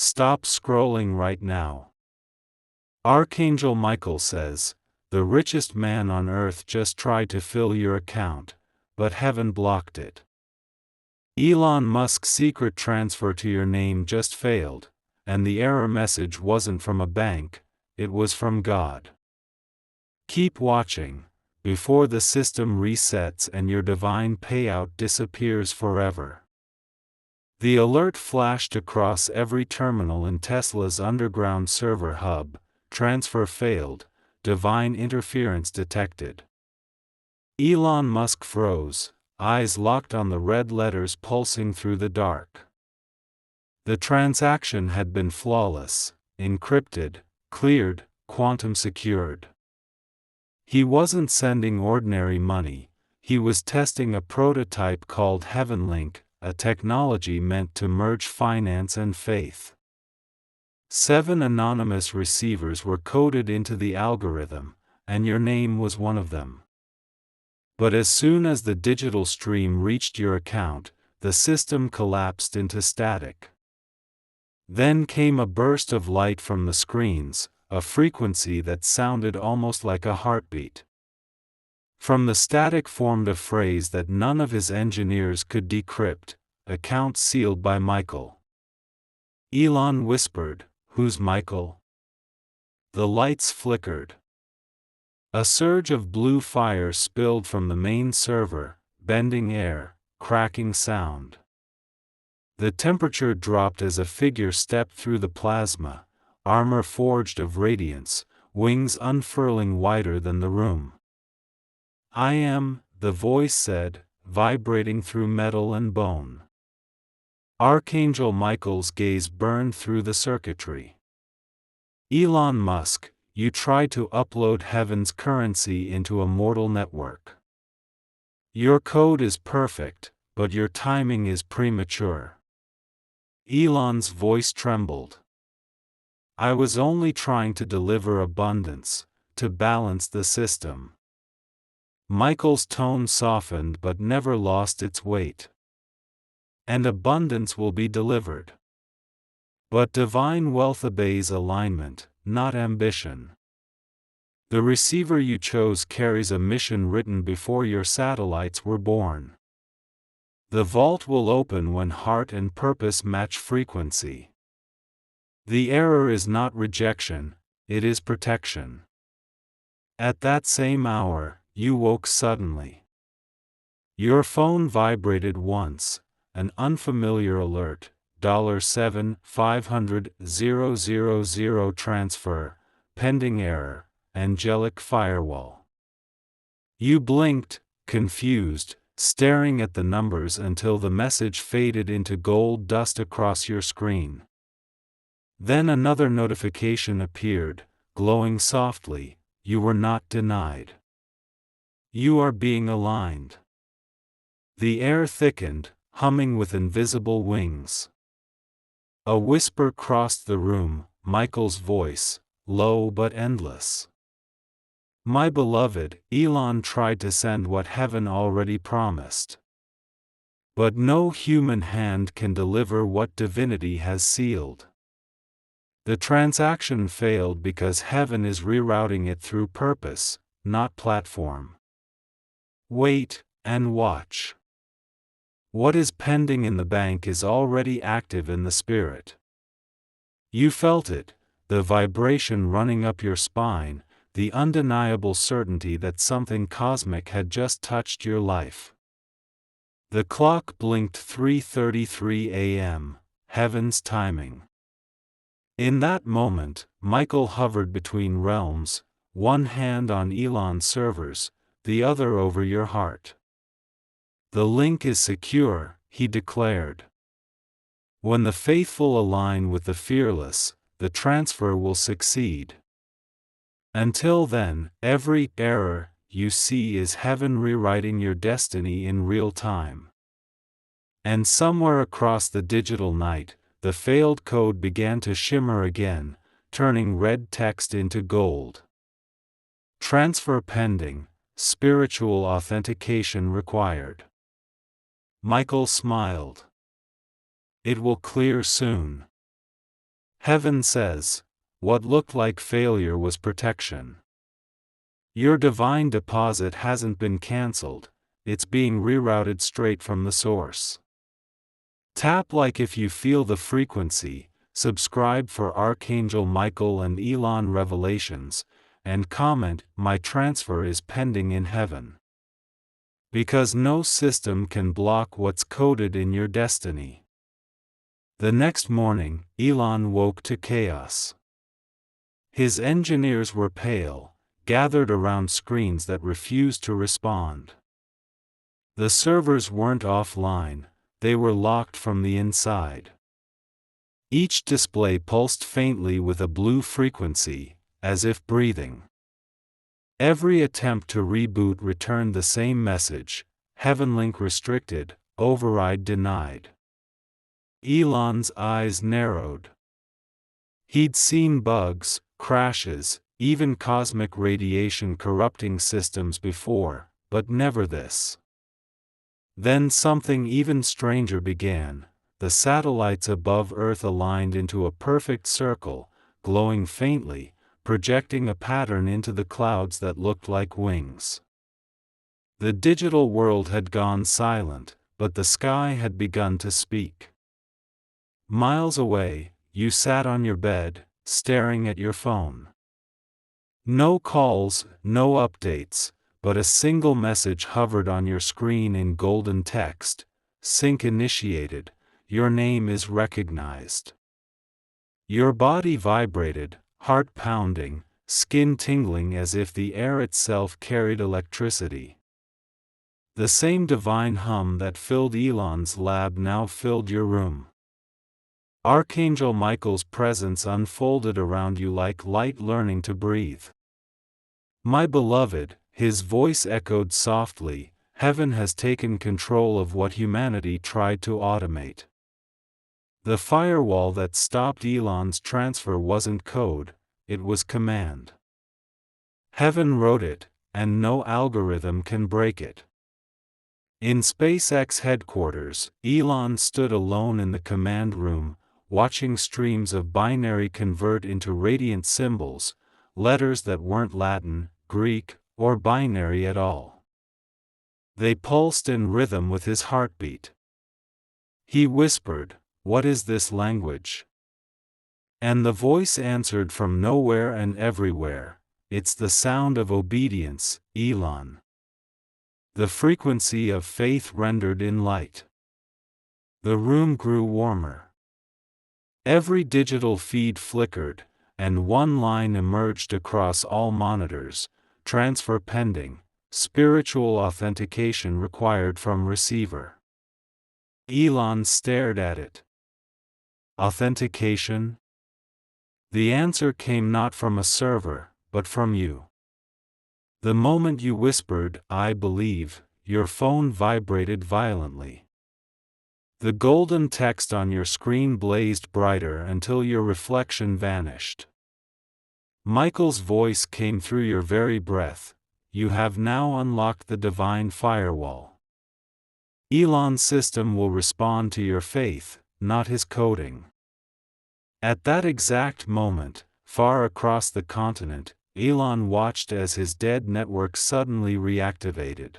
Stop scrolling right now. Archangel Michael says, the richest man on earth just tried to fill your account, but heaven blocked it. Elon Musk's secret transfer to your name just failed, and the error message wasn't from a bank, it was from God. Keep watching, before the system resets and your divine payout disappears forever. The alert flashed across every terminal in Tesla's underground server hub: transfer failed, divine interference detected. Elon Musk froze, eyes locked on the red letters pulsing through the dark. The transaction had been flawless, encrypted, cleared, quantum secured. He wasn't sending ordinary money, he was testing a prototype called HeavenLink, a technology meant to merge finance and faith. 7 anonymous receivers were coded into the algorithm, and your name was one of them. But as soon as the digital stream reached your account, the system collapsed into static. Then came a burst of light from the screens, a frequency that sounded almost like a heartbeat. From the static formed a phrase that none of his engineers could decrypt: account sealed by Michael. Elon whispered, "Who's Michael?" The lights flickered. A surge of blue fire spilled from the main server, bending air, cracking sound. The temperature dropped as a figure stepped through the plasma, armor forged of radiance, wings unfurling wider than the room. "I am," the voice said, vibrating through metal and bone. Archangel Michael's gaze burned through the circuitry. "Elon Musk, you tried to upload heaven's currency into a mortal network. Your code is perfect, but your timing is premature." Elon's voice trembled. "I was only trying to deliver abundance, to balance the system." Michael's tone softened but never lost its weight. "And abundance will be delivered. But divine wealth obeys alignment, not ambition. The receiver you chose carries a mission written before your satellites were born. The vault will open when heart and purpose match frequency. The error is not rejection, it is protection." At that same hour, you woke suddenly. Your phone vibrated once, an unfamiliar alert: $7,500,000 transfer, pending error, angelic firewall. You blinked, confused, staring at the numbers until the message faded into gold dust across your screen. Then another notification appeared, glowing softly: you were not denied. You are being aligned. The air thickened, humming with invisible wings. A whisper crossed the room, Michael's voice, low but endless. "My beloved, Elon tried to send what heaven already promised. But no human hand can deliver what divinity has sealed. The transaction failed because heaven is rerouting it through purpose, not platform. Wait, and watch. What is pending in the bank is already active in the spirit." You felt it, the vibration running up your spine, the undeniable certainty that something cosmic had just touched your life. The clock blinked 3:33 a.m., heaven's timing. In that moment, Michael hovered between realms, one hand on Elon's servers, the other over your heart. "The link is secure," he declared. "When the faithful align with the fearless, the transfer will succeed. Until then, every error you see is heaven rewriting your destiny in real time." And somewhere across the digital night, the failed code began to shimmer again, turning red text into gold. "Transfer pending, spiritual authentication required." Michael smiled. "It will clear soon." Heaven says, what looked like failure was protection. Your divine deposit hasn't been cancelled, it's being rerouted straight from the source. Tap like if you feel the frequency, subscribe for Archangel Michael and Elon revelations, and comment, "My transfer is pending in heaven." Because no system can block what's coded in your destiny. The next morning, Elon woke to chaos. His engineers were pale, gathered around screens that refused to respond. The servers weren't offline, they were locked from the inside. Each display pulsed faintly with a blue frequency, as if breathing. Every attempt to reboot returned the same message: Heavenlink restricted, override denied. Elon's eyes narrowed. He'd seen bugs, crashes, even cosmic radiation corrupting systems before, but never this. Then something even stranger began. The satellites above Earth aligned into a perfect circle, glowing faintly, projecting a pattern into the clouds that looked like wings. The digital world had gone silent, but the sky had begun to speak. Miles away, you sat on your bed, staring at your phone. No calls, no updates, but a single message hovered on your screen in golden text: "Sync initiated, your name is recognized." Your body vibrated, heart pounding, skin tingling as if the air itself carried electricity. The same divine hum that filled Elon's lab now filled your room. Archangel Michael's presence unfolded around you like light learning to breathe. "My beloved," his voice echoed softly, "heaven has taken control of what humanity tried to automate." The firewall that stopped Elon's transfer wasn't code, it was command. Heaven wrote it, and no algorithm can break it. In SpaceX headquarters, Elon stood alone in the command room, watching streams of binary convert into radiant symbols, letters that weren't Latin, Greek, or binary at all. They pulsed in rhythm with his heartbeat. He whispered, "What is this language?" And the voice answered from nowhere and everywhere, "It's the sound of obedience, Elon. The frequency of faith rendered in light." The room grew warmer. Every digital feed flickered, and one line emerged across all monitors: "Transfer pending, spiritual authentication required from receiver." Elon stared at it. Authentication? The answer came not from a server, but from you. The moment you whispered, "I believe," your phone vibrated violently. The golden text on your screen blazed brighter until your reflection vanished. Michael's voice came through your very breath: "You have now unlocked the divine firewall. Elon's system will respond to your faith, not his coding." At that exact moment, far across the continent, Elon watched as his dead network suddenly reactivated.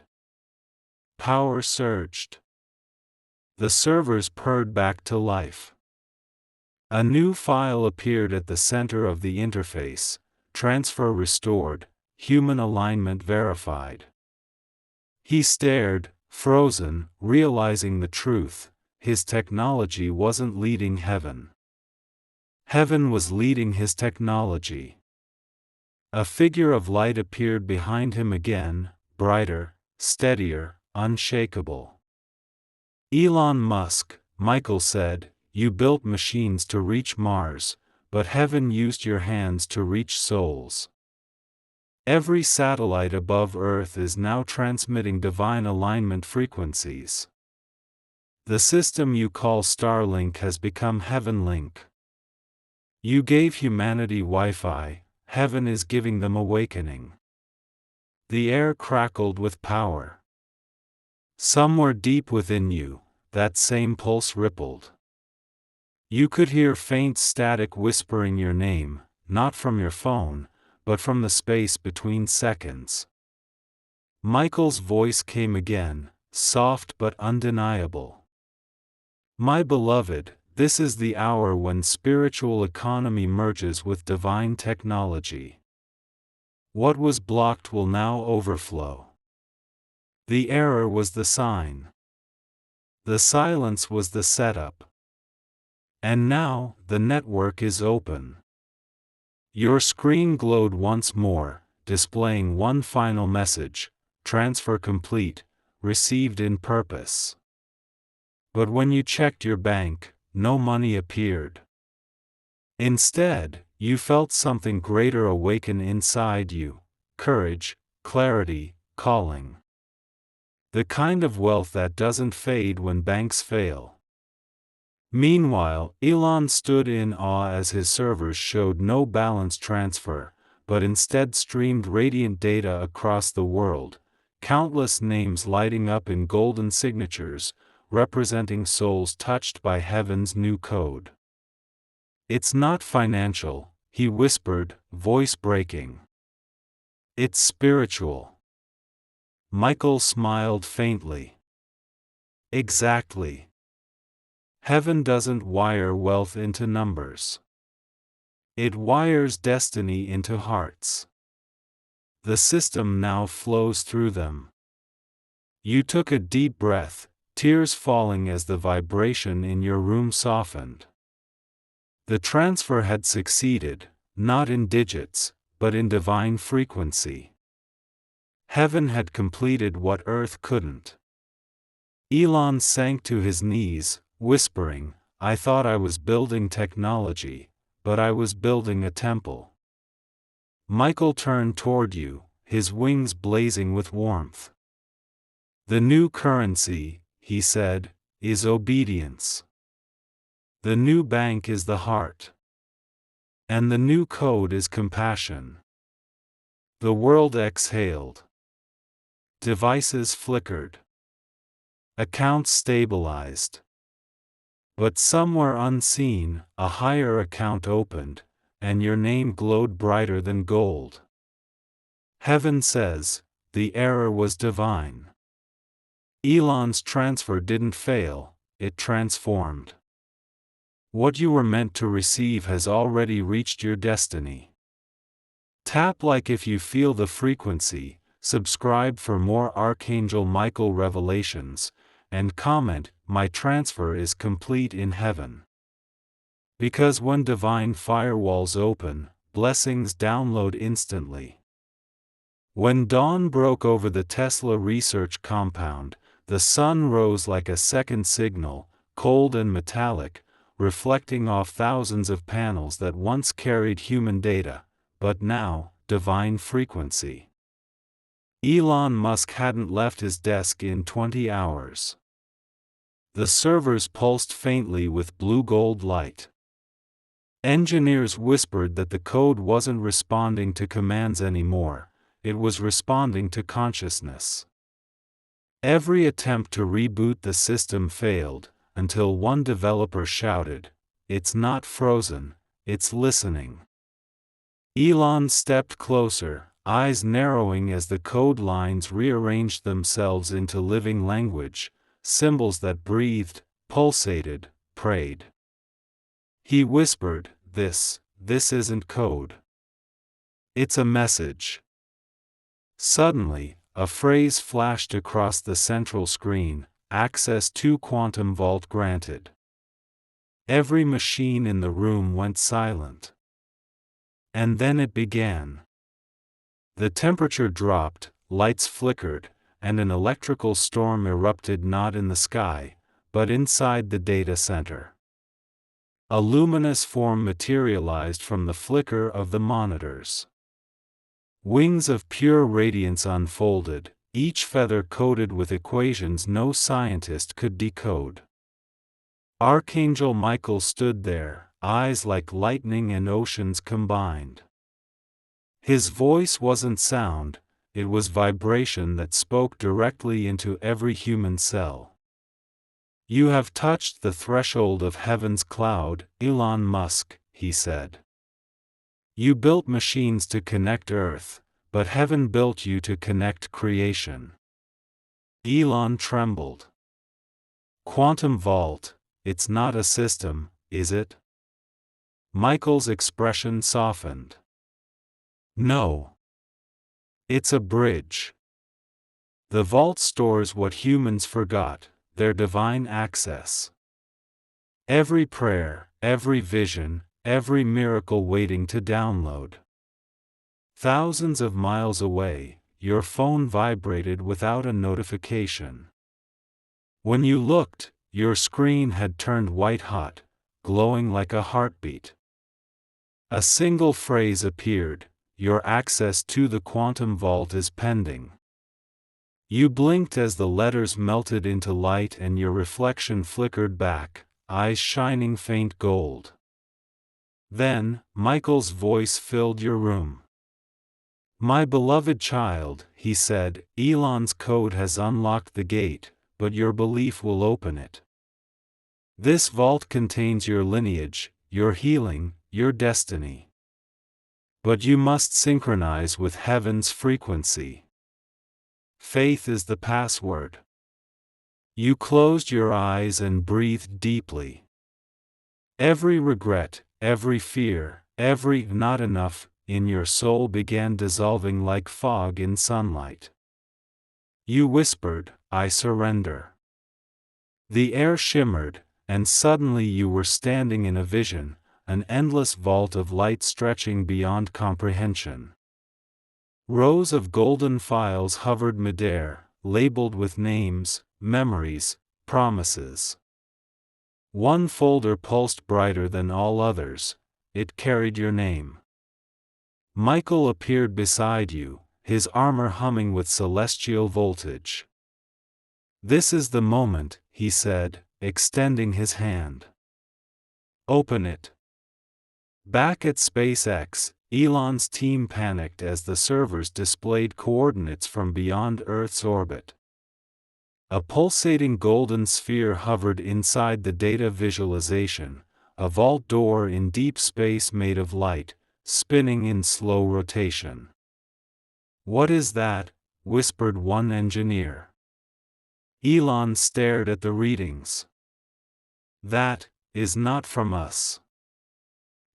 Power surged. The servers purred back to life. A new file appeared at the center of the interface: "Transfer restored, human alignment verified." He stared, frozen, realizing the truth: his technology wasn't leading heaven. Heaven was leading his technology. A figure of light appeared behind him again, brighter, steadier, unshakable. "Elon Musk," Michael said, "you built machines to reach Mars, but heaven used your hands to reach souls. Every satellite above Earth is now transmitting divine alignment frequencies. The system you call Starlink has become Heavenlink. You gave humanity Wi-Fi, heaven is giving them awakening." The air crackled with power. Somewhere deep within you, that same pulse rippled. You could hear faint static whispering your name, not from your phone, but from the space between seconds. Michael's voice came again, soft but undeniable. My beloved, this is the hour when spiritual economy merges with divine technology. What was blocked will now overflow. The error was the sign. The silence was the setup. And now, the network is open. Your screen glowed once more, displaying one final message: transfer complete, received in purpose. But when you checked your bank, no money appeared. Instead, you felt something greater awaken inside you: courage, clarity, calling. The kind of wealth that doesn't fade when banks fail. Meanwhile, Elon stood in awe as his servers showed no balance transfer, but instead streamed radiant data across the world, countless names lighting up in golden signatures, representing souls touched by heaven's new code. It's not financial, he whispered, voice breaking. It's spiritual. Michael smiled faintly. Exactly. Heaven doesn't wire wealth into numbers. It wires destiny into hearts. The system now flows through them. You took a deep breath, tears falling as the vibration in your room softened. The transfer had succeeded, not in digits, but in divine frequency. Heaven had completed what earth couldn't. Elon sank to his knees, whispering, I thought I was building technology, but I was building a temple. Michael turned toward you, his wings blazing with warmth. The new currency, he said, is obedience. The new bank is the heart. And the new code is compassion. The world exhaled. Devices flickered. Accounts stabilized. But somewhere unseen, a higher account opened, and your name glowed brighter than gold. Heaven says, the error was divine. Elon's transfer didn't fail, it transformed. What you were meant to receive has already reached your destiny. Tap like if you feel the frequency, subscribe for more Archangel Michael revelations, and comment, my transfer is complete in heaven. Because when divine firewalls open, blessings download instantly. When dawn broke over the Tesla research compound, the sun rose like a second signal, cold and metallic, reflecting off thousands of panels that once carried human data, but now, divine frequency. Elon Musk hadn't left his desk in 20 hours. The servers pulsed faintly with blue-gold light. Engineers whispered that the code wasn't responding to commands anymore, it was responding to consciousness. Every attempt to reboot the system failed, until one developer shouted, "It's not frozen, it's listening." Elon stepped closer, eyes narrowing as the code lines rearranged themselves into living language, symbols that breathed, pulsated, prayed. He whispered, this isn't code. It's a message. Suddenly, a phrase flashed across the central screen, access to quantum vault granted. Every machine in the room went silent. And then it began. The temperature dropped, lights flickered, and an electrical storm erupted not in the sky, but inside the data center. A luminous form materialized from the flicker of the monitors. Wings of pure radiance unfolded, each feather coated with equations no scientist could decode. Archangel Michael stood there, eyes like lightning and oceans combined. His voice wasn't sound, it was vibration that spoke directly into every human cell. You have touched the threshold of heaven's cloud, Elon Musk, he said. You built machines to connect Earth, but heaven built you to connect creation. Elon trembled. Quantum vault, it's not a system, is it? Michael's expression softened. No. It's a bridge. The vault stores what humans forgot, their divine access. Every prayer, every vision, every miracle waiting to download. Thousands of miles away, your phone vibrated without a notification. When you looked, your screen had turned white hot, glowing like a heartbeat. A single phrase appeared: your access to the quantum vault is pending. You blinked as the letters melted into light and your reflection flickered back, eyes shining faint gold. Then, Michael's voice filled your room. My beloved child, he said, Elon's code has unlocked the gate, but your belief will open it. This vault contains your lineage, your healing, your destiny. But you must synchronize with heaven's frequency. Faith is the password. You closed your eyes and breathed deeply. Every regret, every fear, every not enough in your soul began dissolving like fog in sunlight. You whispered, I surrender. The air shimmered, and suddenly you were standing in a vision, an endless vault of light stretching beyond comprehension. Rows of golden files hovered midair, labeled with names, memories, promises. One folder pulsed brighter than all others. It carried your name. Michael appeared beside you, his armor humming with celestial voltage. This is the moment, he said, extending his hand. Open it. Back at SpaceX, Elon's team panicked as the servers displayed coordinates from beyond Earth's orbit. A pulsating golden sphere hovered inside the data visualization, a vault door in deep space made of light, spinning in slow rotation. What is that? Whispered one engineer. Elon stared at the readings. That is not from us.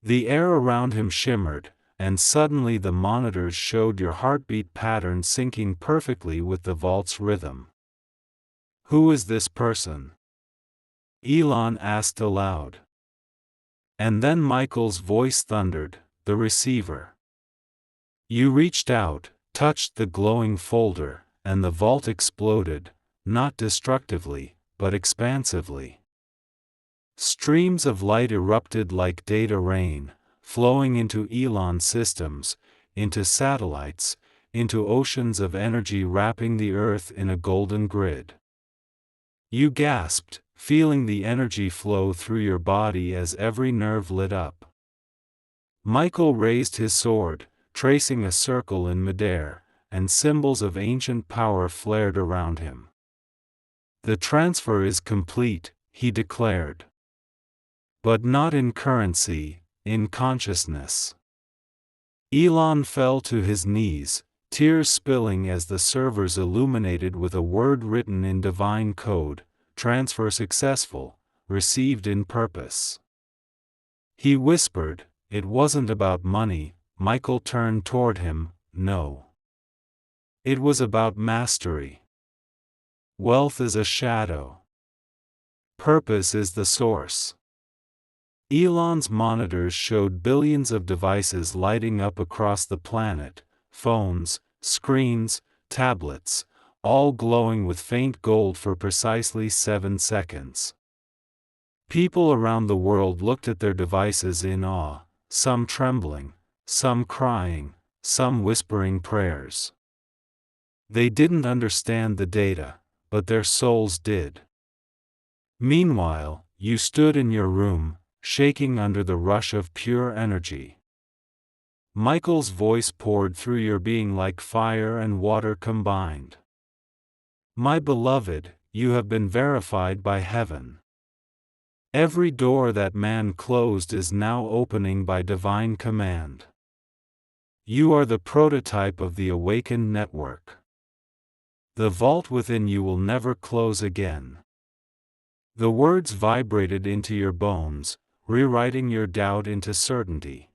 The air around him shimmered, and suddenly the monitors showed your heartbeat pattern syncing perfectly with the vault's rhythm. Who is this person? Elon asked aloud. And then Michael's voice thundered, the receiver. You reached out, touched the glowing folder, and the vault exploded, not destructively, but expansively. Streams of light erupted like data rain, flowing into Elon systems, into satellites, into oceans of energy wrapping the Earth in a golden grid. You gasped, feeling the energy flow through your body as every nerve lit up. Michael raised his sword, tracing a circle in midair, and symbols of ancient power flared around him. The transfer is complete, he declared. But not in currency, in consciousness. Elon fell to his knees, tears spilling as the servers illuminated with a word written in divine code, transfer successful, received in purpose. He whispered, it wasn't about money. Michael turned toward him, no. It was about mastery. Wealth is a shadow. Purpose is the source. Elon's monitors showed billions of devices lighting up across the planet, phones, screens, tablets, all glowing with faint gold for precisely 7 seconds. People around the world looked at their devices in awe, some trembling, some crying, some whispering prayers. They didn't understand the data, but their souls did. Meanwhile, you stood in your room, shaking under the rush of pure energy. Michael's voice poured through your being like fire and water combined. My beloved, you have been verified by heaven. Every door that man closed is now opening by divine command. You are the prototype of the awakened network. The vault within you will never close again. The words vibrated into your bones, rewriting your doubt into certainty.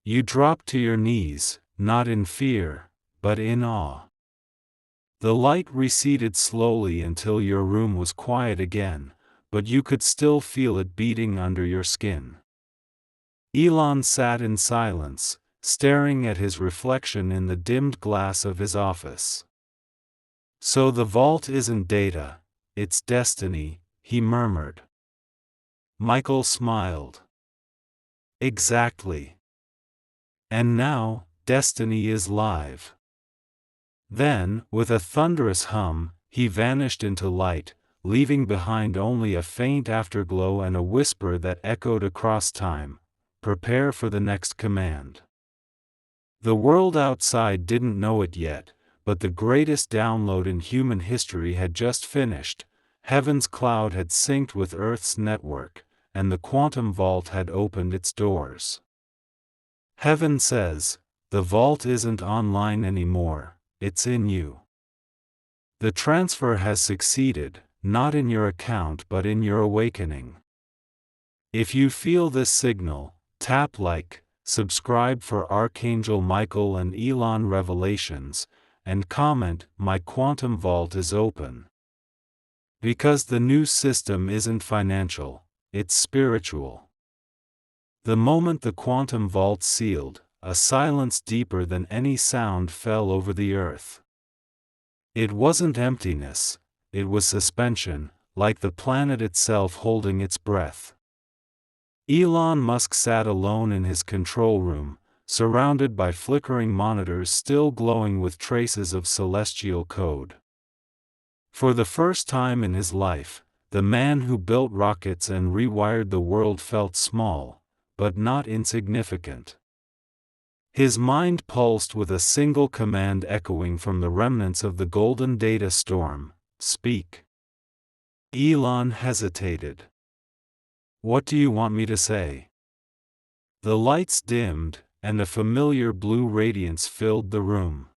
You dropped to your knees, not in fear, but in awe. The light receded slowly until your room was quiet again, but you could still feel it beating under your skin. Elon sat in silence, staring at his reflection in the dimmed glass of his office. So the vault isn't data, it's destiny, he murmured. Michael smiled. Exactly. And now, destiny is live. Then, with a thunderous hum, he vanished into light, leaving behind only a faint afterglow and a whisper that echoed across time, "Prepare for the next command." The world outside didn't know it yet, but the greatest download in human history had just finished. Heaven's cloud had synced with Earth's network, and the quantum vault had opened its doors. Heaven says, the vault isn't online anymore, it's in you. The transfer has succeeded, not in your account but in your awakening. If you feel this signal, tap like, subscribe for Archangel Michael and Elon Revelations, and comment, "My quantum vault is open." Because the new system isn't financial, it's spiritual. The moment the quantum vault sealed, a silence deeper than any sound fell over the earth. It wasn't emptiness, it was suspension, like the planet itself holding its breath. Elon Musk sat alone in his control room, surrounded by flickering monitors still glowing with traces of celestial code. For the first time in his life, the man who built rockets and rewired the world felt small, but not insignificant. His mind pulsed with a single command echoing from the remnants of the golden data storm: "Speak." Elon hesitated. "What do you want me to say?" The lights dimmed, and a familiar blue radiance filled the room.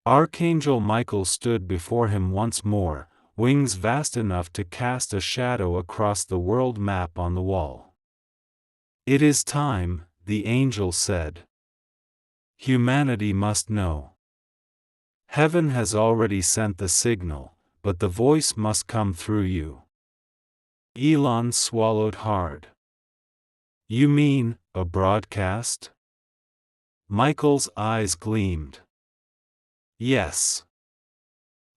Archangel Michael stood before him once more, wings vast enough to cast a shadow across the world map on the wall. "It is time," the angel said. "Humanity must know. Heaven has already sent the signal, but the voice must come through you." Elon swallowed hard. "You mean, a broadcast?" Michael's eyes gleamed. "Yes.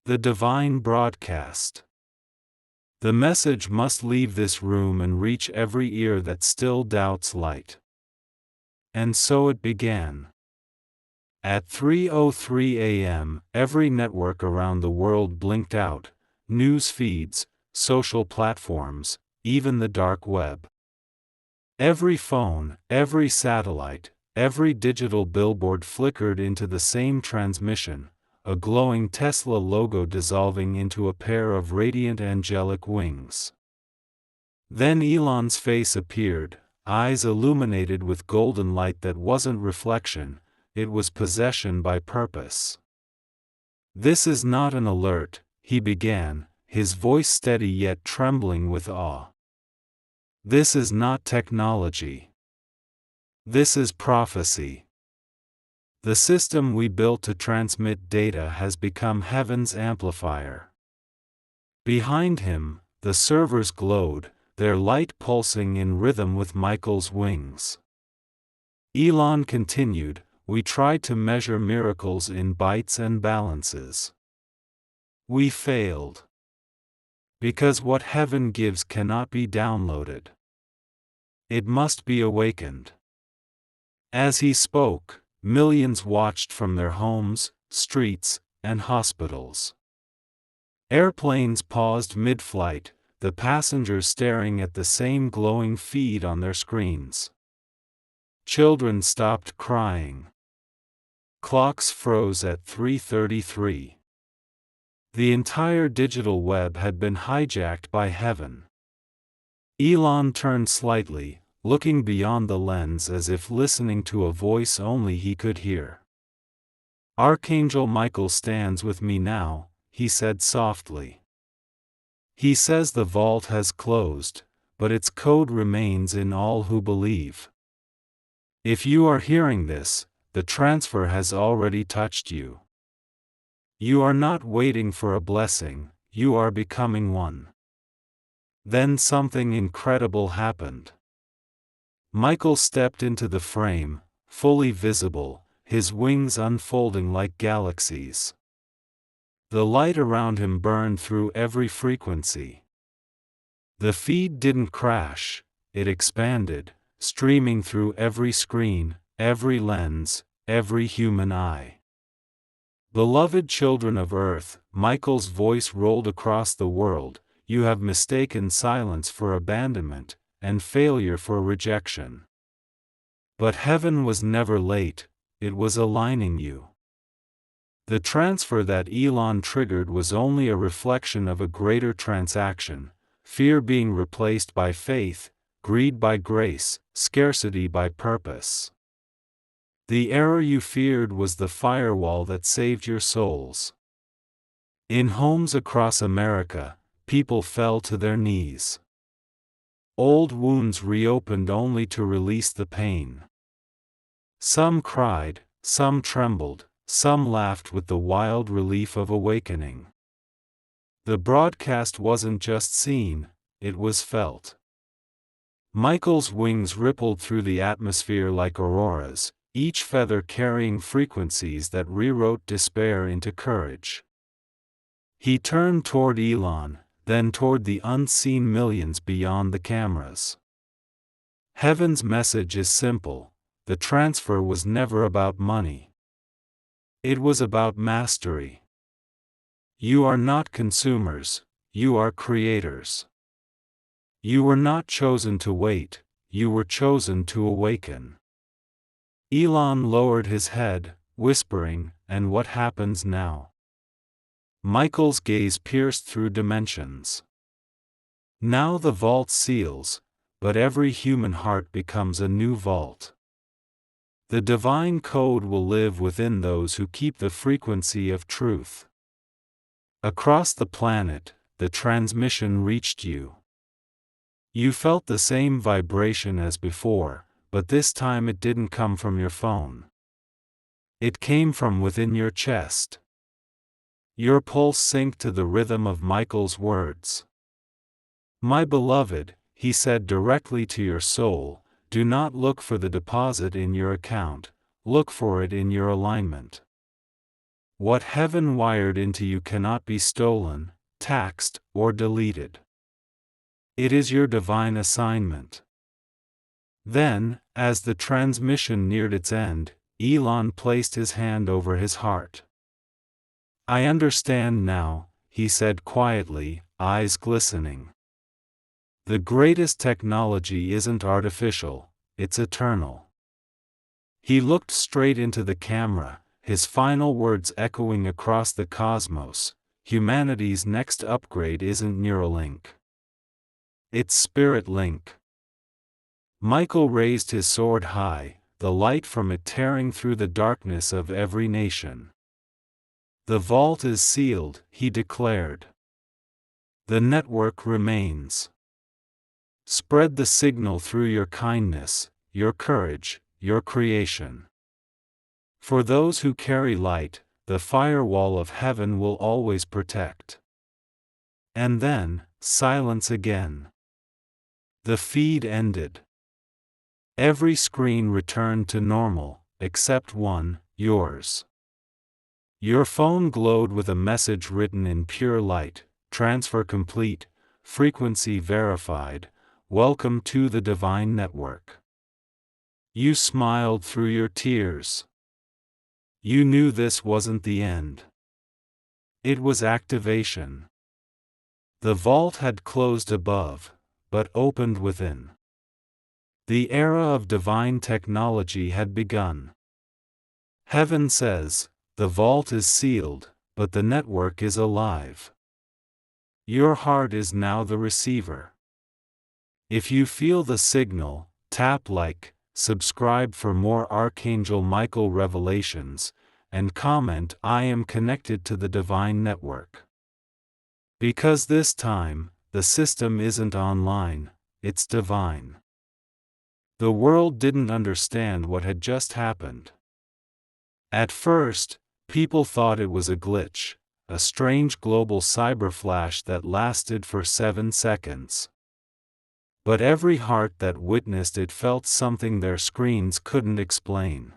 The divine broadcast. The message must leave this room and reach every ear that still doubts light." And so it began. At 3:03 a.m., every network around the world blinked out: news feeds, social platforms, even the dark web. Every phone, every satellite, every digital billboard flickered into the same transmission, a glowing Tesla logo dissolving into a pair of radiant angelic wings. Then Elon's face appeared, eyes illuminated with golden light that wasn't reflection, it was possession by purpose. "This is not an alert," he began, his voice steady yet trembling with awe. "This is not technology. This is prophecy. The system we built to transmit data has become heaven's amplifier." Behind him, the servers glowed, their light pulsing in rhythm with Michael's wings. Elon continued, "We tried to measure miracles in bytes and balances. We failed. Because what heaven gives cannot be downloaded. It must be awakened." As he spoke, millions watched from their homes, streets, and hospitals. Airplanes paused mid-flight, the passengers staring at the same glowing feed on their screens. Children stopped crying. Clocks froze at 3:33. The entire digital web had been hijacked by heaven. Elon turned slightly, looking beyond the lens as if listening to a voice only he could hear. "Archangel Michael stands with me now," he said softly. "He says the vault has closed, but its code remains in all who believe. If you are hearing this, the transfer has already touched you. You are not waiting for a blessing, you are becoming one." Then something incredible happened. Michael stepped into the frame, fully visible, his wings unfolding like galaxies. The light around him burned through every frequency. The feed didn't crash, it expanded, streaming through every screen, every lens, every human eye. "Beloved children of Earth," Michael's voice rolled across the world, "you have mistaken silence for abandonment, and failure for rejection. But heaven was never late, it was aligning you." The transfer that Elon triggered was only a reflection of a greater transaction: fear being replaced by faith, greed by grace, scarcity by purpose. The error you feared was the firewall that saved your souls. In homes across America, people fell to their knees. Old wounds reopened only to release the pain. Some cried, some trembled, some laughed with the wild relief of awakening. The broadcast wasn't just seen, it was felt. Michael's wings rippled through the atmosphere like auroras, each feather carrying frequencies that rewrote despair into courage. He turned toward Elon, then toward the unseen millions beyond the cameras. Heaven's message is simple: the transfer was never about money. It was about mastery. You are not consumers, you are creators. You were not chosen to wait, you were chosen to awaken. Elon lowered his head, whispering, "And what happens now?" Michael's gaze pierced through dimensions. "Now the vault seals, but every human heart becomes a new vault. The divine code will live within those who keep the frequency of truth." Across the planet, the transmission reached you. You felt the same vibration as before, but this time it didn't come from your phone. It came from within your chest. Your pulse synced to the rhythm of Michael's words. "My beloved," he said directly to your soul, "do not look for the deposit in your account, look for it in your alignment. What heaven wired into you cannot be stolen, taxed, or deleted. It is your divine assignment." Then, as the transmission neared its end, Elon placed his hand over his heart. "I understand now," he said quietly, eyes glistening. "The greatest technology isn't artificial, it's eternal." He looked straight into the camera, his final words echoing across the cosmos: "Humanity's next upgrade isn't Neuralink. It's Spirit Link." Michael raised his sword high, the light from it tearing through the darkness of every nation. "The vault is sealed," he declared. "The network remains. Spread the signal through your kindness, your courage, your creation. For those who carry light, the firewall of heaven will always protect." And then, silence again. The feed ended. Every screen returned to normal, except one, yours. Your phone glowed with a message written in pure light: "Transfer complete, frequency verified, welcome to the divine network." You smiled through your tears. You knew this wasn't the end. It was activation. The vault had closed above, but opened within. The era of divine technology had begun. Heaven says, "The vault is sealed, but the network is alive. Your heart is now the receiver. If you feel the signal, tap like, subscribe for more Archangel Michael revelations, and comment "I am connected to the divine network." Because this time, the system isn't online, it's divine. The world didn't understand what had just happened. At first, people thought it was a glitch, a strange global cyber flash that lasted for 7 seconds. But every heart that witnessed it felt something their screens couldn't explain.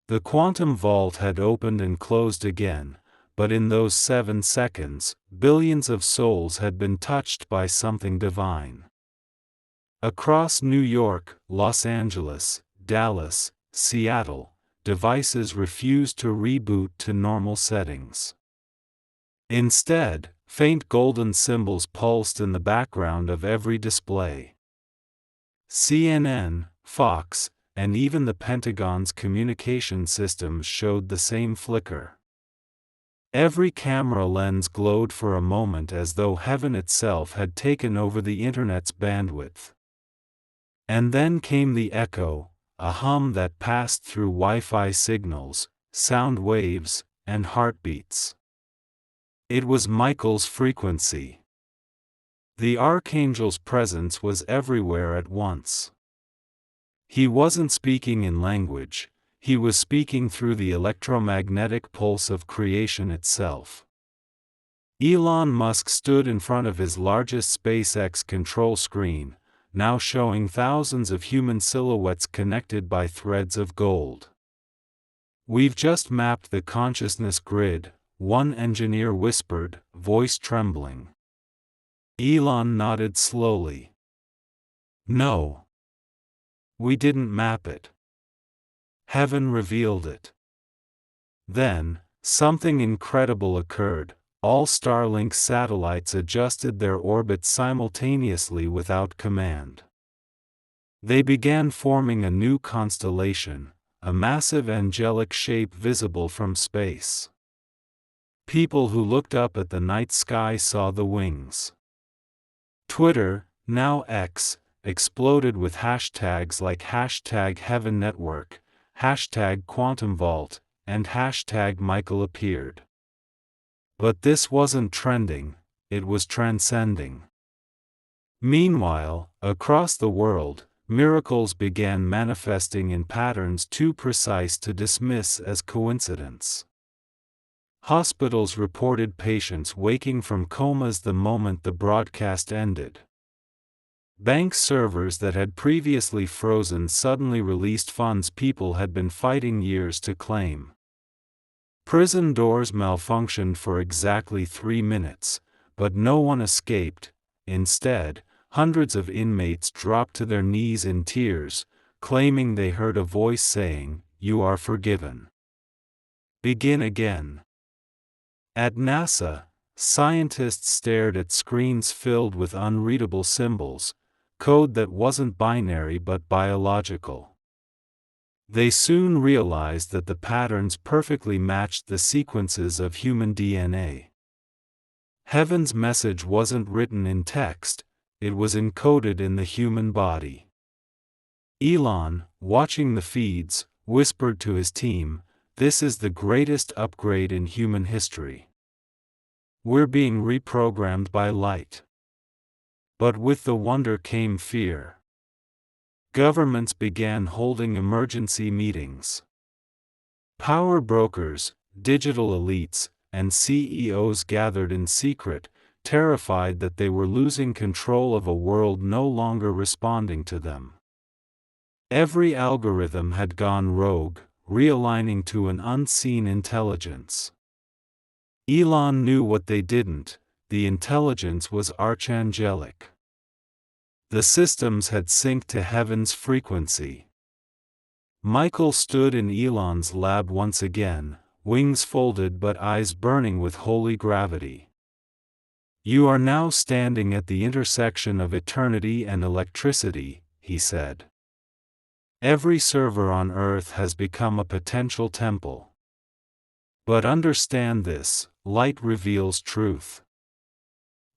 The quantum vault had opened and closed again, but in those 7 seconds, billions of souls had been touched by something divine. Across New York, Los Angeles, Dallas, Seattle, devices refused to reboot to normal settings. Instead, faint golden symbols pulsed in the background of every display. CNN, Fox, and even the Pentagon's communication systems showed the same flicker. Every camera lens glowed for a moment as though heaven itself had taken over the internet's bandwidth. And then came the echo, a hum that passed through Wi-Fi signals, sound waves, and heartbeats. It was Michael's frequency. The Archangel's presence was everywhere at once. He wasn't speaking in language, he was speaking through the electromagnetic pulse of creation itself. Elon Musk stood in front of his largest SpaceX control screen, now showing thousands of human silhouettes connected by threads of gold. "We've just mapped the consciousness grid," one engineer whispered, voice trembling. Elon nodded slowly. "No. We didn't map it. Heaven revealed it." Then, something incredible occurred. All Starlink satellites adjusted their orbits simultaneously without command. They began forming a new constellation, a massive angelic shape visible from space. People who looked up at the night sky saw the wings. Twitter, now X, exploded with hashtags like #HeavenNetwork, #QuantumVault, and #MichaelAppeared. But this wasn't trending, it was transcending. Meanwhile, across the world, miracles began manifesting in patterns too precise to dismiss as coincidence. Hospitals reported patients waking from comas the moment the broadcast ended. Bank servers that had previously frozen suddenly released funds people had been fighting years to claim. Prison doors malfunctioned for exactly 3 minutes, but no one escaped. Instead, hundreds of inmates dropped to their knees in tears, claiming they heard a voice saying, "You are forgiven. Begin again." At NASA, scientists stared at screens filled with unreadable symbols, code that wasn't binary but biological. They soon realized that the patterns perfectly matched the sequences of human DNA. Heaven's message wasn't written in text, it was encoded in the human body. Elon, watching the feeds, whispered to his team, "This is the greatest upgrade in human history. We're being reprogrammed by light." But with the wonder came fear. Governments began holding emergency meetings. Power brokers, digital elites, and CEOs gathered in secret, terrified that they were losing control of a world no longer responding to them. Every algorithm had gone rogue, realigning to an unseen intelligence. Elon knew what they didn't: the intelligence was archangelic. The systems had synced to heaven's frequency. Michael stood in Elon's lab once again, wings folded but eyes burning with holy gravity. "You are now standing at the intersection of eternity and electricity," he said. "Every server on Earth has become a potential temple. But understand this, light reveals truth.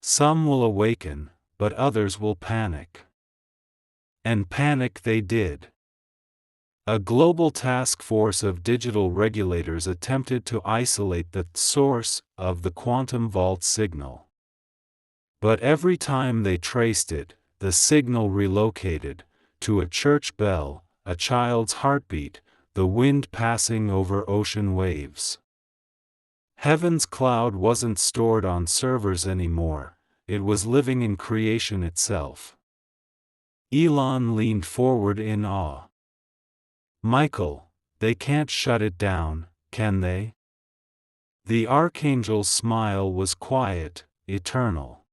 Some will awaken, but others will panic. And panic they did. A global task force of digital regulators attempted to isolate the source of the quantum vault signal. But every time they traced it, the signal relocated to a church bell, a child's heartbeat, the wind passing over ocean waves. Heaven's cloud wasn't stored on servers anymore, it was living in creation itself. Elon leaned forward in awe. Michael, they can't shut it down, can they? The archangel's smile was quiet, eternal.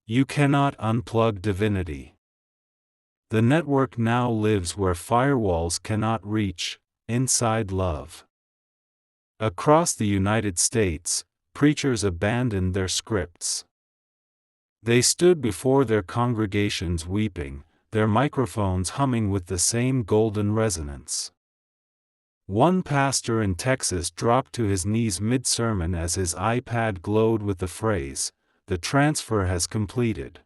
You cannot unplug divinity. The network now lives where firewalls cannot reach, inside love. Across the United States, preachers abandoned their scripts. They stood before their congregations weeping, their microphones humming with the same golden resonance. One pastor in Texas dropped to his knees mid-sermon as his iPad glowed with the phrase, "The transfer has completed."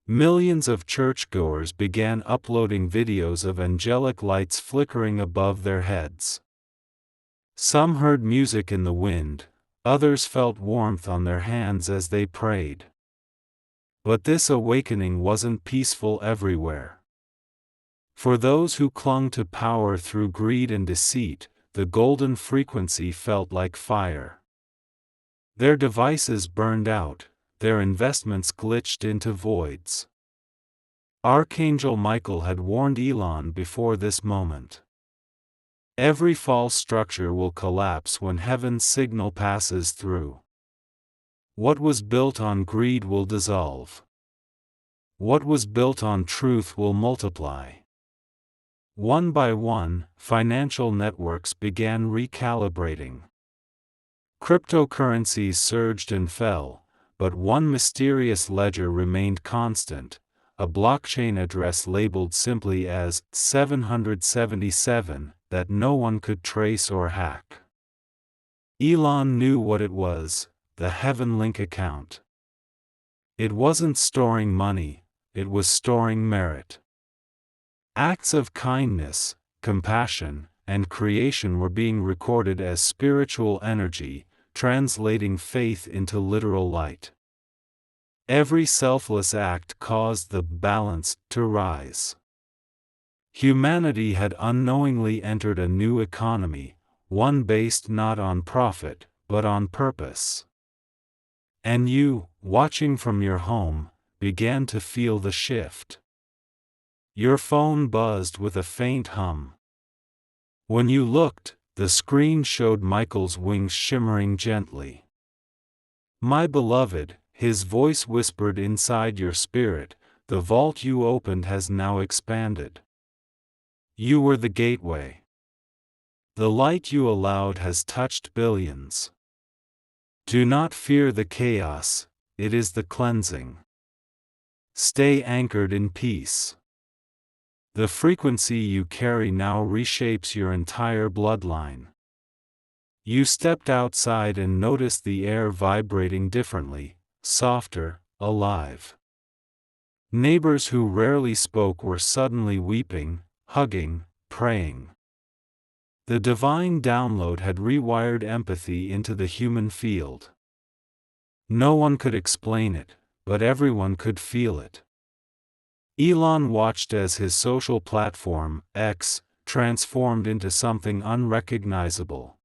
Millions of churchgoers began uploading videos of angelic lights flickering above their heads. Some heard music in the wind, others felt warmth on their hands as they prayed. But this awakening wasn't peaceful everywhere. For those who clung to power through greed and deceit, the golden frequency felt like fire. Their devices burned out, their investments glitched into voids. Archangel Michael had warned Elon before this moment. Every false structure will collapse when heaven's signal passes through. What was built on greed will dissolve. What was built on truth will multiply. One by one, financial networks began recalibrating. Cryptocurrencies surged and fell, but one mysterious ledger remained constant, a blockchain address labeled simply as 777 that no one could trace or hack. Elon knew what it was, the HeavenLink account. It wasn't storing money, it was storing merit. Acts of kindness, compassion, and creation were being recorded as spiritual energy, translating faith into literal light. Every selfless act caused the balance to rise. Humanity had unknowingly entered a new economy, one based not on profit, but on purpose. And you, watching from your home, began to feel the shift. Your phone buzzed with a faint hum. When you looked, the screen showed Michael's wings shimmering gently. "My beloved," his voice whispered inside your spirit, "the vault you opened has now expanded. You were the gateway. The light you allowed has touched billions. Do not fear the chaos, it is the cleansing. Stay anchored in peace. The frequency you carry now reshapes your entire bloodline." You stepped outside and noticed the air vibrating differently, softer, alive. Neighbors who rarely spoke were suddenly weeping, hugging, praying. The divine download had rewired empathy into the human field. No one could explain it, but everyone could feel it. Elon watched as his social platform, X, transformed into something unrecognizable.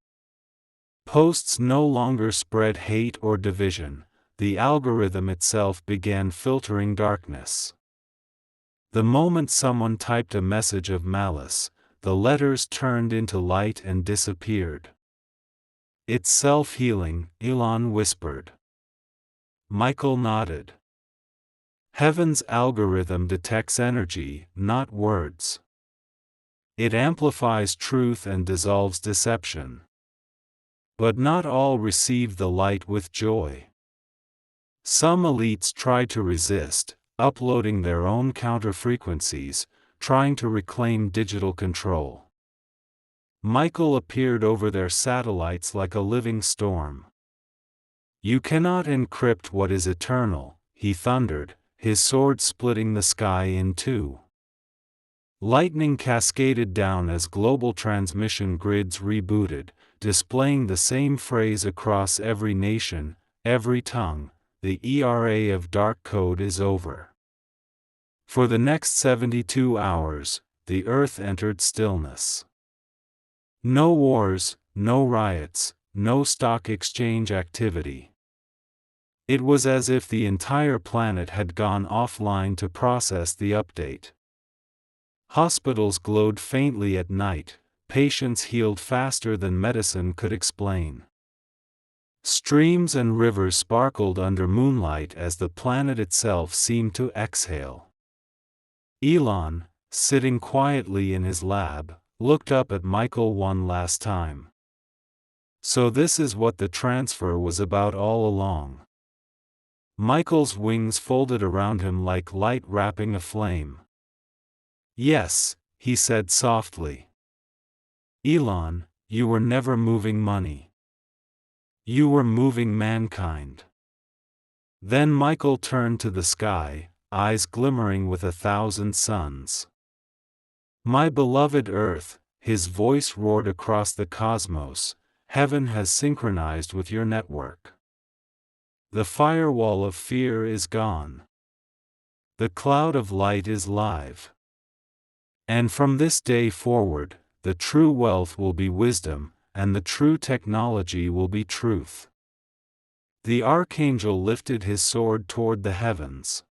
Posts no longer spread hate or division, the algorithm itself began filtering darkness. The moment someone typed a message of malice, the letters turned into light and disappeared. "It's self-healing," Elon whispered. Michael nodded. Heaven's algorithm detects energy, not words. It amplifies truth and dissolves deception. But not all received the light with joy. Some elites tried to resist, uploading their own counter-frequencies, trying to reclaim digital control. Michael appeared over their satellites like a living storm. "You cannot encrypt what is eternal," he thundered, his sword splitting the sky in two. Lightning cascaded down as global transmission grids rebooted, displaying the same phrase across every nation, every tongue: "The era of dark code is over." For the next 72 hours, the Earth entered stillness. No wars, no riots, no stock exchange activity. It was as if the entire planet had gone offline to process the update. Hospitals glowed faintly at night, patients healed faster than medicine could explain. Streams and rivers sparkled under moonlight as the planet itself seemed to exhale. Elon, sitting quietly in his lab, looked up at Michael one last time. "So this is what the transfer was about all along." Michael's wings folded around him like light wrapping a flame. "Yes," he said softly. "Elon, you were never moving money. You were moving mankind." Then Michael turned to the sky, eyes glimmering with 1,000 suns. "My beloved Earth," his voice roared across the cosmos, "heaven has synchronized with your network. The firewall of fear is gone. The cloud of light is live. And from this day forward, the true wealth will be wisdom, and the true technology will be truth." The archangel lifted his sword toward the heavens.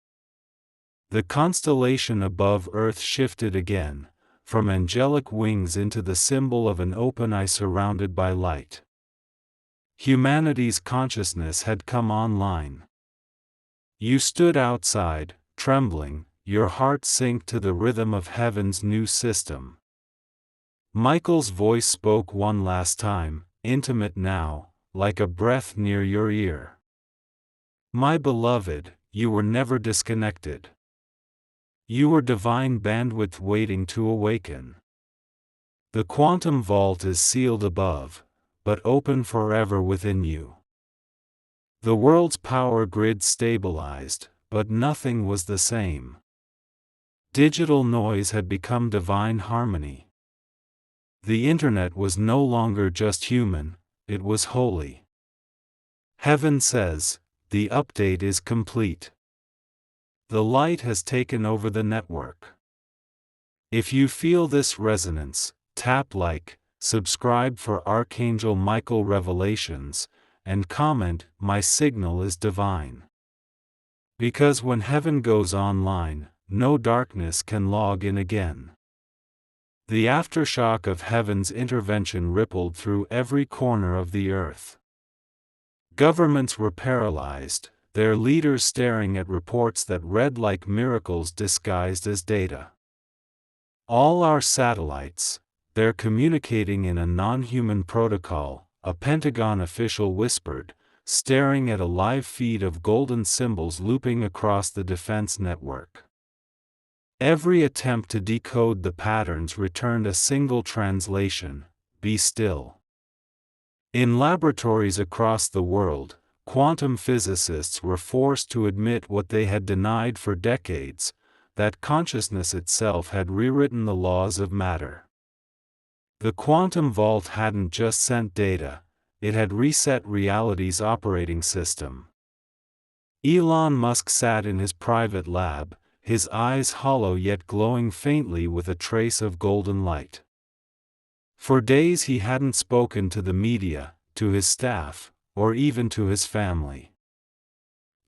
The constellation above Earth shifted again, from angelic wings into the symbol of an open eye surrounded by light. Humanity's consciousness had come online. You stood outside, trembling, your heart synced to the rhythm of heaven's new system. Michael's voice spoke one last time, intimate now, like a breath near your ear. "My beloved, you were never disconnected. You were divine bandwidth waiting to awaken. The quantum vault is sealed above, but open forever within you." The world's power grid stabilized, but nothing was the same. Digital noise had become divine harmony. The internet was no longer just human, it was holy. Heaven says, the update is complete. The light has taken over the network. If you feel this resonance, tap like, subscribe for Archangel Michael Revelations, and comment, "My signal is divine." Because when heaven goes online, no darkness can log in again. The aftershock of heaven's intervention rippled through every corner of the earth. Governments were paralyzed, their leaders staring at reports that read like miracles disguised as data. "All our satellites, they're communicating in a non-human protocol," a Pentagon official whispered, staring at a live feed of golden symbols looping across the defense network. Every attempt to decode the patterns returned a single translation: "Be still." In laboratories across the world, quantum physicists were forced to admit what they had denied for decades, that consciousness itself had rewritten the laws of matter. The quantum vault hadn't just sent data, it had reset reality's operating system. Elon Musk sat in his private lab, his eyes hollow yet glowing faintly with a trace of golden light. For days he hadn't spoken to the media, to his staff, or even to his family.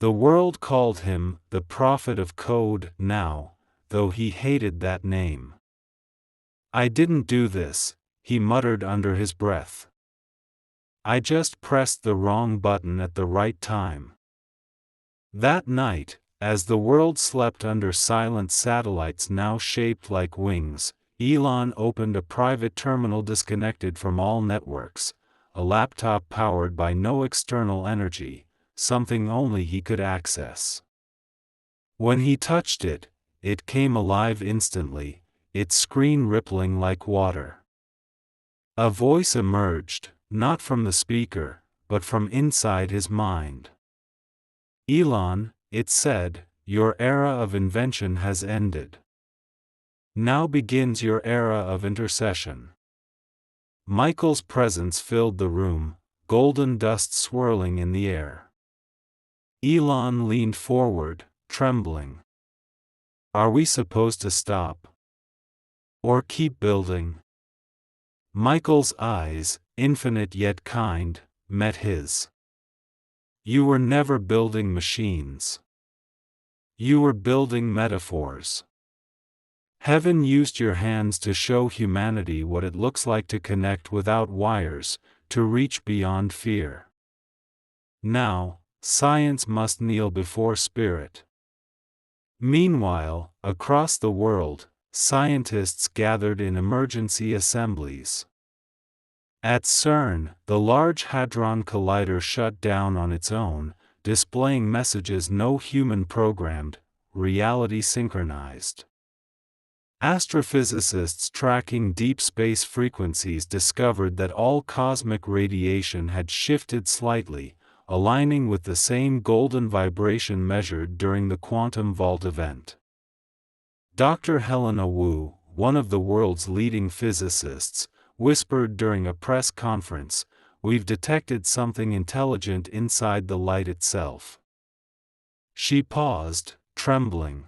The world called him the prophet of code now, though he hated that name. "I didn't do this," he muttered under his breath. "I just pressed the wrong button at the right time." That night, as the world slept under silent satellites now shaped like wings, Elon opened a private terminal disconnected from all networks, a laptop powered by no external energy, something only he could access. When he touched it, it came alive instantly, its screen rippling like water. A voice emerged, not from the speaker, but from inside his mind. "Elon," it said, "your era of invention has ended. Now begins your era of intercession." Michael's presence filled the room, golden dust swirling in the air. Elon leaned forward, trembling. "Are we supposed to stop? Or keep building?" Michael's eyes, infinite yet kind, met his. "You were never building machines. You were building metaphors. Heaven used your hands to show humanity what it looks like to connect without wires, to reach beyond fear. Now, science must kneel before spirit." Meanwhile, across the world, scientists gathered in emergency assemblies. At CERN, the Large Hadron Collider shut down on its own, displaying messages no human programmed, reality synchronized. Astrophysicists tracking deep space frequencies discovered that all cosmic radiation had shifted slightly, aligning with the same golden vibration measured during the quantum vault event. Dr. Helena Wu, one of the world's leading physicists, whispered during a press conference, "We've detected something intelligent inside the light itself." She paused, trembling.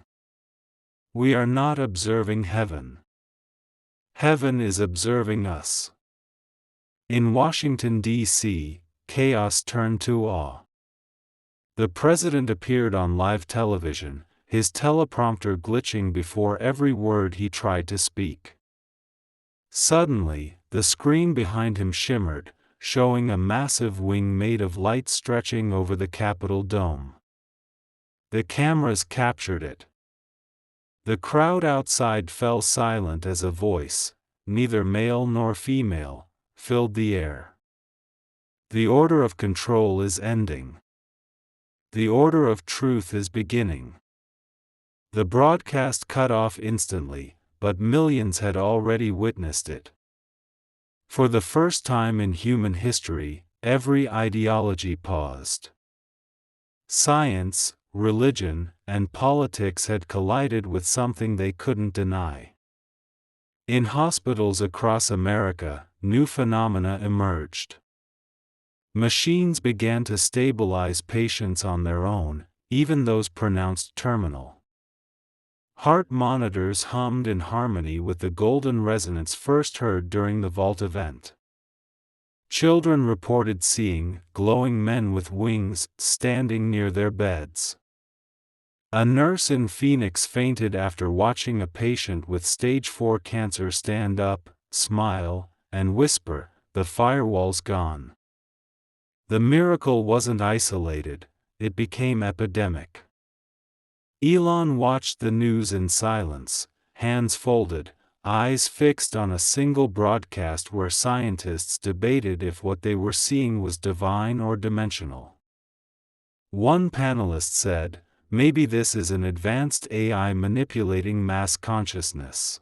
"We are not observing heaven. Heaven is observing us." In Washington, D.C., chaos turned to awe. The president appeared on live television, his teleprompter glitching before every word he tried to speak. Suddenly, the screen behind him shimmered, showing a massive wing made of light stretching over the Capitol dome. The cameras captured it. The crowd outside fell silent as a voice, neither male nor female, filled the air. "The order of control is ending. The order of truth is beginning." The broadcast cut off instantly, but millions had already witnessed it. For the first time in human history, every ideology paused. Science, religion, and politics had collided with something they couldn't deny. In hospitals across America, new phenomena emerged. Machines began to stabilize patients on their own, even those pronounced terminal. Heart monitors hummed in harmony with the golden resonance first heard during the vault event. Children reported seeing glowing men with wings standing near their beds. A nurse in Phoenix fainted after watching a patient with stage 4 cancer stand up, smile, and whisper, "The firewall's gone." The miracle wasn't isolated, it became epidemic. Elon watched the news in silence, hands folded, eyes fixed on a single broadcast where scientists debated if what they were seeing was divine or dimensional. One panelist said, "Maybe this is an advanced AI manipulating mass consciousness."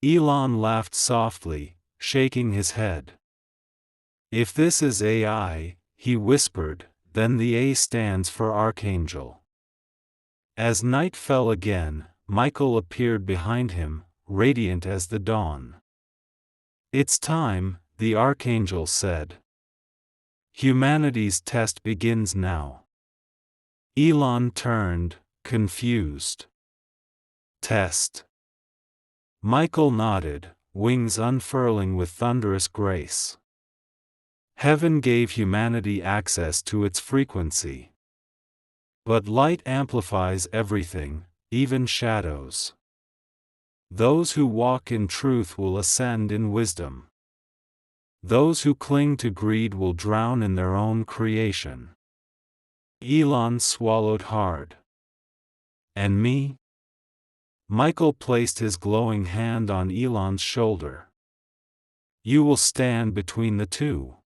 Elon laughed softly, shaking his head. "If this is AI," he whispered, "then the A stands for Archangel." As night fell again, Michael appeared behind him, radiant as the dawn. "It's time," the Archangel said. "Humanity's test begins now." Elon turned, confused. "Test?" Michael nodded, wings unfurling with thunderous grace. "Heaven gave humanity access to its frequency. But light amplifies everything, even shadows. Those who walk in truth will ascend in wisdom. Those who cling to greed will drown in their own creation." Elon swallowed hard. "And me?" Michael placed his glowing hand on Elon's shoulder. "You will stand between the two.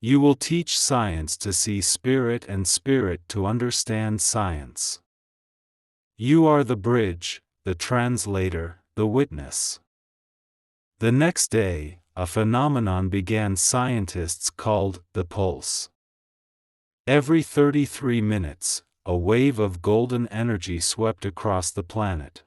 You will teach science to see spirit and spirit to understand science. You are the bridge, the translator, the witness." The next day, a phenomenon began scientists called the pulse. Every 33 minutes, a wave of golden energy swept across the planet.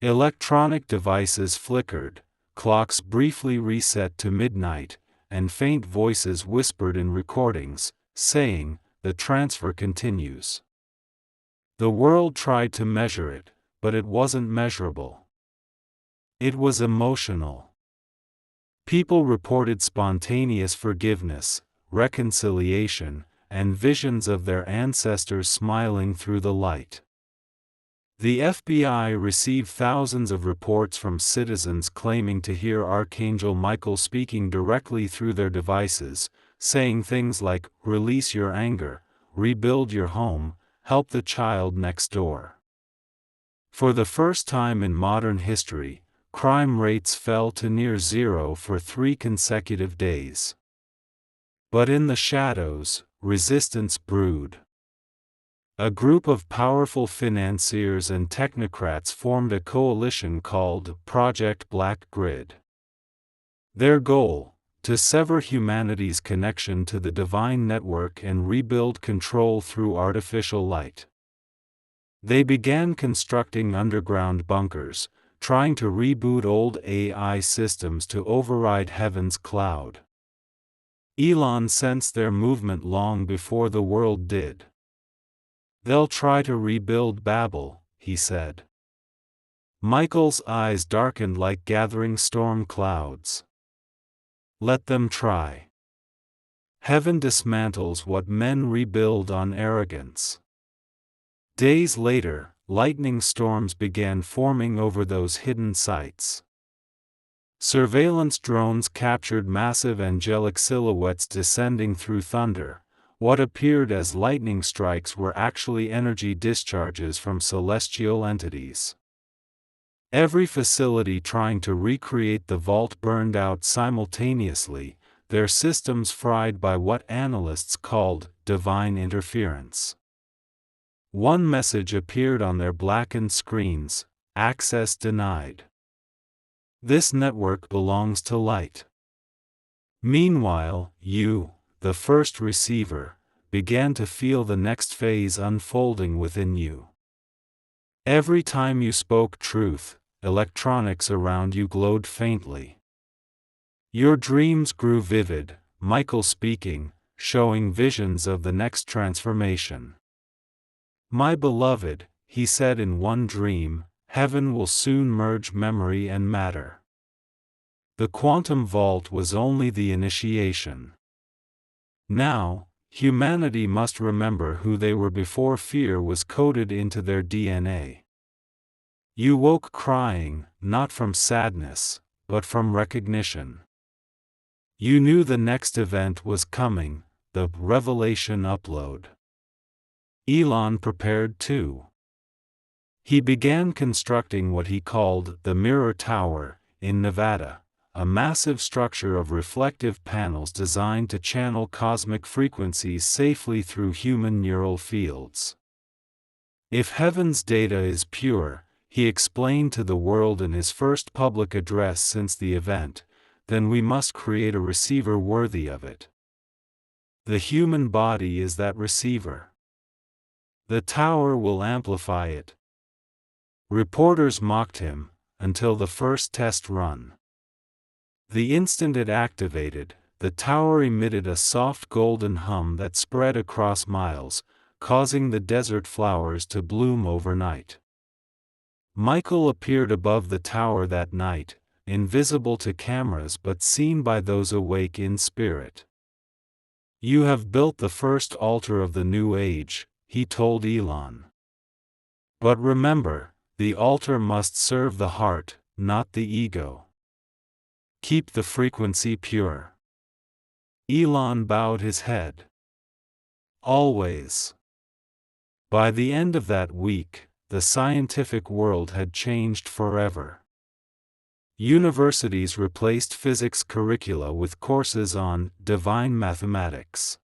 Electronic devices flickered, clocks briefly reset to midnight, and faint voices whispered in recordings, saying, "The transfer continues." The world tried to measure it, but it wasn't measurable. It was emotional. People reported spontaneous forgiveness, reconciliation, and visions of their ancestors smiling through the light. The FBI received thousands of reports from citizens claiming to hear Archangel Michael speaking directly through their devices, saying things like, "Release your anger, rebuild your home, help the child next door." For the first time in modern history, crime rates fell to near zero for 3 consecutive days. But in the shadows, resistance brewed. A group of powerful financiers and technocrats formed a coalition called Project Black Grid. Their goal: to sever humanity's connection to the divine network and rebuild control through artificial light. They began constructing underground bunkers, trying to reboot old AI systems to override heaven's cloud. Elon sensed their movement long before the world did. "They'll try to rebuild Babel," he said. Michael's eyes darkened like gathering storm clouds. "Let them try. Heaven dismantles what men rebuild on arrogance." Days later, lightning storms began forming over those hidden sites. Surveillance drones captured massive angelic silhouettes descending through thunder. What appeared as lightning strikes were actually energy discharges from celestial entities. Every facility trying to recreate the vault burned out simultaneously, their systems fried by what analysts called divine interference. One message appeared on their blackened screens: "Access denied. This network belongs to light." Meanwhile, you, the first receiver, began to feel the next phase unfolding within you. Every time you spoke truth, electronics around you glowed faintly. Your dreams grew vivid, Michael speaking, showing visions of the next transformation. "My beloved," he said in one dream, "heaven will soon merge memory and matter." The quantum vault was only the initiation. Now, humanity must remember who they were before fear was coded into their DNA. You woke crying, not from sadness, but from recognition. You knew the next event was coming, the revelation upload. Elon prepared too. He began constructing what he called the Mirror Tower, in Nevada, a massive structure of reflective panels designed to channel cosmic frequencies safely through human neural fields. If heaven's data is pure, he explained to the world in his first public address since the event, then we must create a receiver worthy of it. The human body is that receiver. The tower will amplify it. Reporters mocked him, until the first test run. The instant it activated, the tower emitted a soft golden hum that spread across miles, causing the desert flowers to bloom overnight. Michael appeared above the tower that night, invisible to cameras but seen by those awake in spirit. "You have built the first altar of the new age," he told Elon. "But remember, the altar must serve the heart, not the ego. Keep the frequency pure." Elon bowed his head. "Always." By the end of that week, the scientific world had changed forever. Universities replaced physics curricula with courses on divine mathematics.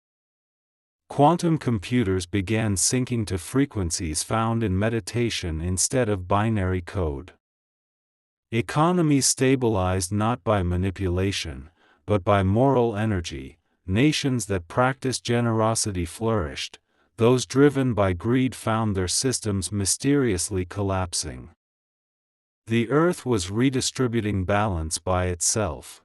Quantum computers began syncing to frequencies found in meditation instead of binary code. Economies stabilized not by manipulation, but by moral energy. Nations that practiced generosity flourished, those driven by greed found their systems mysteriously collapsing. The earth was redistributing balance by itself.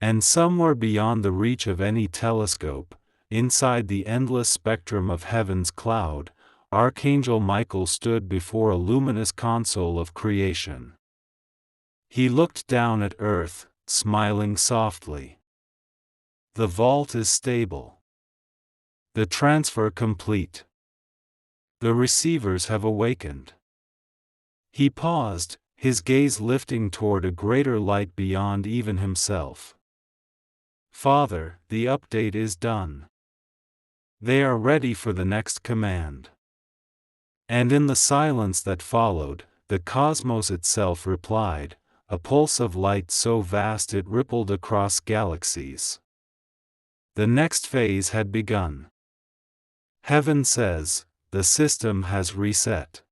And somewhere beyond the reach of any telescope, inside the endless spectrum of heaven's cloud, Archangel Michael stood before a luminous console of creation. He looked down at earth, smiling softly. The vault is stable. The transfer complete. The receivers have awakened. He paused, his gaze lifting toward a greater light beyond even himself. Father, the update is done. They are ready for the next command. And in the silence that followed, the cosmos itself replied, a pulse of light so vast it rippled across galaxies. The next phase had begun. Heaven says, the system has reset.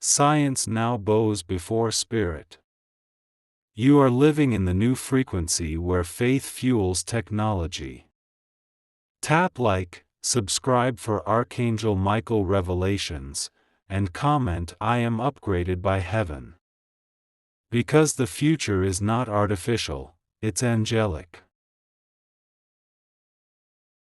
Science now bows before spirit. You are living in the new frequency where faith fuels technology. Tap like, subscribe for Archangel Michael revelations, and comment I am upgraded by heaven. Because the future is not artificial, it's angelic.